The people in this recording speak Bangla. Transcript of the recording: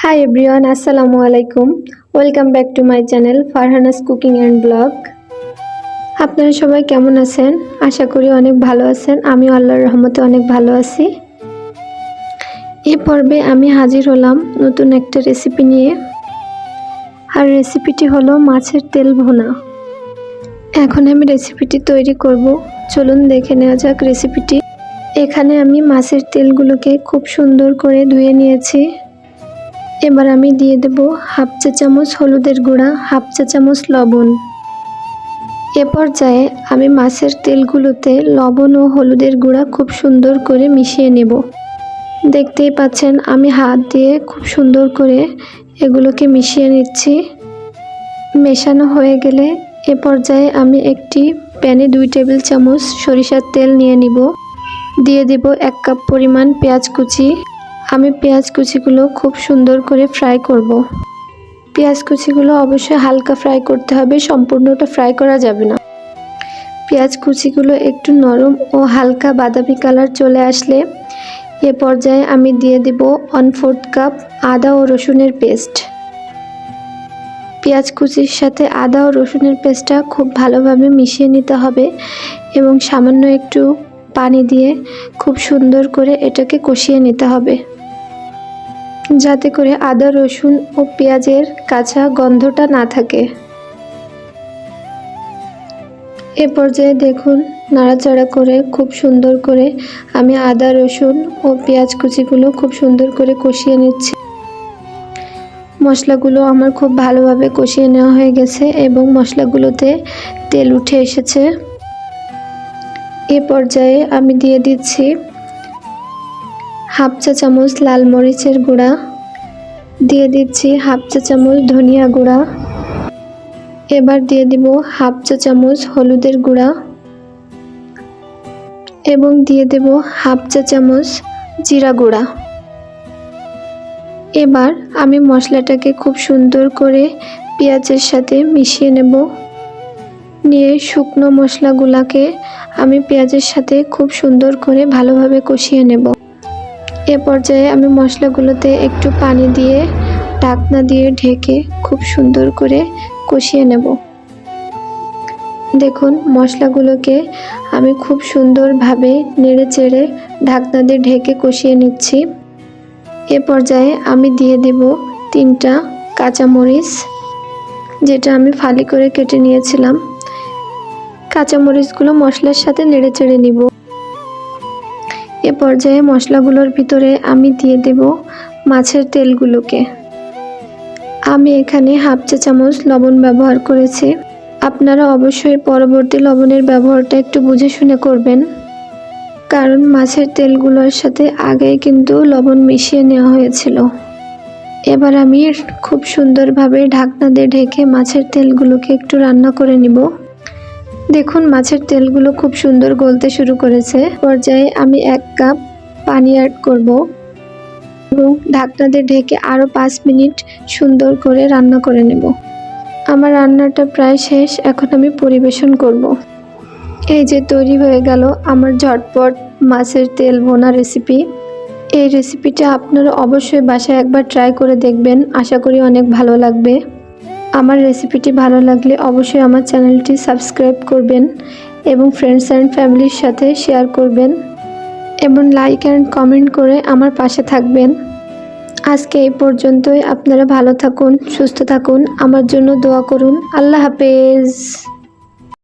হাই এভরিওয়ান, আসসালামু আলাইকুম। Welcome back to my channel Farhana's cooking and blog. আপনারা সবাই কেমন আছেন? আশা করি অনেক ভালো আছেন। আমিও আল্লাহর রহমতে অনেক ভালো আছি। এই পর্বে আমি হাজির হলাম নতুন একটা রেসিপি নিয়ে। আর রেসিপিটি হলো মাছের তেল ভুনা। এখন আমি রেসিপিটি তৈরি করব। চলুন দেখে নেওয়া যাক রেসিপিটি। এখানে আমি মাছের তেলগুলোকে খুব সুন্দর করে ধুয়ে নিয়েছি। এবার আমি দিয়ে দেব হাফ চা চামচ হলুদের গুঁড়া, হাফ চা চামচ লবণ। এ পর্যায়ে আমি মাছের তেলগুলোতে লবণ ও হলুদের গুঁড়া খুব সুন্দর করে মিশিয়ে নেব। দেখতেই পাচ্ছেন আমি হাত দিয়ে খুব সুন্দর করে এগুলোকে মিশিয়ে নিচ্ছি। মেশানো হয়ে গেলে এ পর্যায়ে আমি একটি প্যানে 2 টেবিল চামচ সরিষার তেল নিয়ে নিব। দিয়ে দেব 1 কাপ পরিমাণ পেঁয়াজ কুচি। আমি পেঁয়াজ কুচিগুলো খুব সুন্দর করে ফ্রাই করব। পেঁয়াজ কুচিগুলো অবশ্যই হালকা ফ্রাই করতে হবে, সম্পূর্ণটা ফ্রাই করা যাবে না। পেঁয়াজ কুচিগুলো একটু নরম ও হালকা বাদামি কালার চলে আসলে এ পর্যায়ে আমি দিয়ে দেব 1/4 কাপ আদা ও রসুনের পেস্ট। পেঁয়াজ কুচির সাথে আদা ও রসুনের পেস্টটা খুব ভালোভাবে মিশিয়ে নিতে হবে এবং সামান্য একটু পানি দিয়ে খুব সুন্দর করে এটাকে কষিয়ে নিতে হবে, যাতে করে আদা রসুন ও পেঁয়াজের কাঁচা গন্ধটা না থাকে। এ পর্যায়ে দেখুন নাড়াচাড়া করে খুব সুন্দর করে আমি আদা রসুন ও পেঁয়াজ কুচিগুলো খুব সুন্দর করে কষিয়ে নিচ্ছি। মশলাগুলো আমার খুব ভালোভাবে কষিয়ে নেওয়া হয়ে গেছে এবং মশলাগুলোতে তেল উঠে এসেছে। এ পর্যায়ে আমি দিয়ে দিচ্ছি হাফ চা চামচ লাল মরিচের গুঁড়া, দিয়ে দিচ্ছি হাফ চা চামচ ধনিয়া গুঁড়া। এবার দিয়ে দিব হাফ চা চামচ হলুদের গুঁড়া এবং দিয়ে দেব হাফ চা চামচ জিরা গুঁড়া। এবার আমি মশলাটাকে খুব সুন্দর করে পেঁয়াজের সাথে মিশিয়ে নেব। নিয়ে শুকনো মশলাগুলোকে আমি পেঁয়াজের সাথে খুব সুন্দর করে ভালোভাবে কষিয়ে নেব। এ পর্যায়ে আমি মশলাগুলোতে একটু পানি দিয়ে ঢাকনা দিয়ে ঢেকে খুব সুন্দর করে কষিয়ে নেব। দেখুন মশলাগুলোকে আমি খুব সুন্দরভাবে নেড়ে চেড়ে ঢাকনা দিয়ে ঢেকে কষিয়ে নিচ্ছি। এ পর্যায়ে আমি দিয়ে দেব 3টা কাঁচামরিচ, যেটা আমি ফালি করে কেটে নিয়েছিলাম। কাঁচামরিচগুলো মশলার সাথে নেড়ে চেড়ে নিব। এ পর্যায়ে মশলাগুলোর ভিতরে আমি দিয়ে দেব মাছের তেলগুলোকে। আমি এখানে হাফ চা চামচ লবণ ব্যবহার করেছি। আপনারা অবশ্যই পরবর্তী লবণের ব্যবহারটা একটু বুঝে শুনে করবেন, কারণ মাছের তেলগুলোর সাথে আগেই কিন্তু লবণ মিশিয়ে নেওয়া হয়েছিল। এবার আমি খুব সুন্দরভাবে ঢাকনা দিয়ে ঢেকে মাছের তেলগুলোকে একটু রান্না করে নিব। দেখুন মাছের তেলগুলো খুব সুন্দর গলতে শুরু করেছে। পর্যায়ে আমি 1 কাপ পানি অ্যাড করব এবং ঢাকনা দিয়ে ঢেকে আরও 5 মিনিট সুন্দর করে রান্না করে নেব। আমার রান্নাটা প্রায় শেষ, এখন আমি পরিবেশন করব। এই যে তৈরি হয়ে গেল আমার ঝটপট মাছের তেল ভুনা রেসিপি। এই রেসিপিটা আপনারা অবশ্যই বাসায় একবার ট্রাই করে দেখবেন, আশা করি অনেক ভালো লাগবে। আমার রেসিপিটি ভালো লাগলে অবশ্যই আমার চ্যানেলটি সাবস্ক্রাইব করবেন এবং ফ্রেন্ডস অ্যান্ড ফ্যামিলির সাথে শেয়ার করবেন এবং লাইক অ্যান্ড কমেন্ট করে আমার পাশে থাকবেন। আজকে এই পর্যন্তই। আপনারা ভালো থাকুন, সুস্থ থাকুন, আমার জন্য দোয়া করুন। আল্লাহ হাফেজ।